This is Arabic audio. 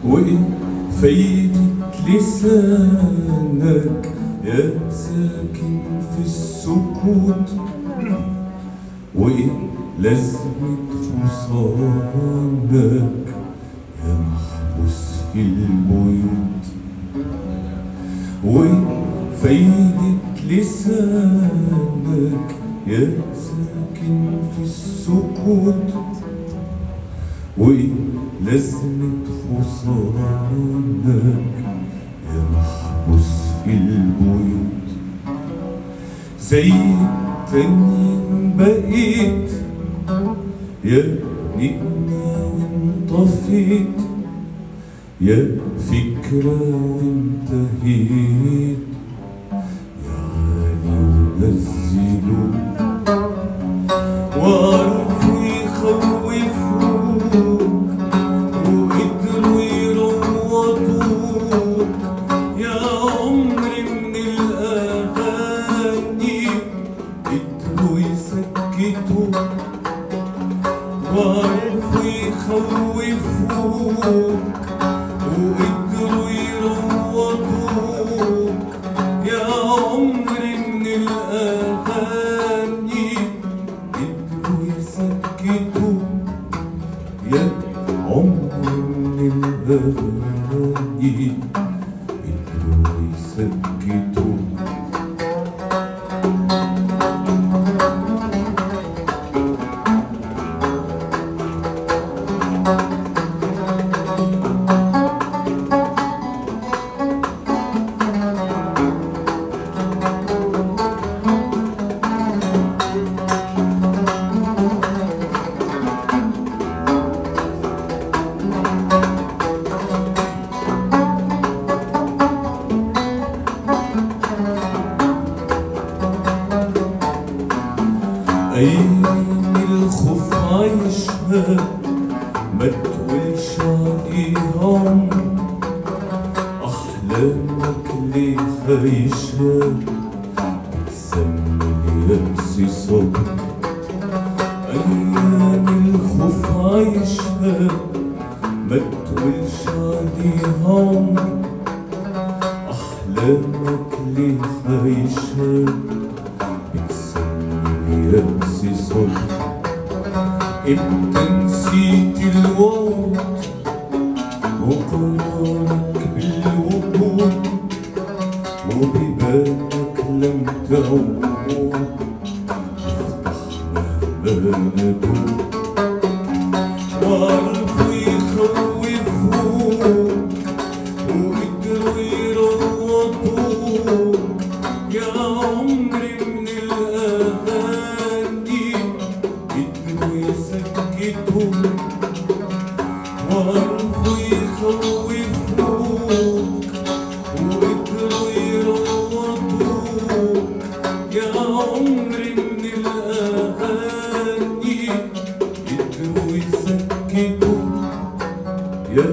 وإن فايدة لسانك يا ساكن في السكوت، وإن لازمة حصانك يا محبوس في البيوت، وإن فايدة لسانك يا ساكن في السكوت، وإن لازمة حصانك يا محبوس في البيوت. زي التانيين بقيت يا نجمة وانطفيت، يا فكرة وانتهيت، يا عالي ونزلوا وعرفوا يخوفوك وقدروا يروضوك يا عمري من الأغاني، قدروا يسكتوك وعرفوا يخوفوك وقدروا يروضوك يا عمري من الأغاني، قدروا يسكتوك يا عمري من الأغاني، قدروا يسكتوك. أيام الخوف عايشها ما تقولش عليهم، أحلامك ليه عايشها بتسمي اليأس صبر. أيام الخوف عايشها ما تقولش عليهم، أحلامك ليه عايشها يأس صبر. انت نسيت الوقت وقرارك بالوجود، وبيبانك لم تعود افتح مهما ندوب، وعرفوا يخوفوك وقدروا يروضوك يا عمري من الأغاني، قدروا يسكتوك وعرفوا يخوفوك وقدروا يروضوك يا عمري من الأغاني، قدروا يسكتوك يا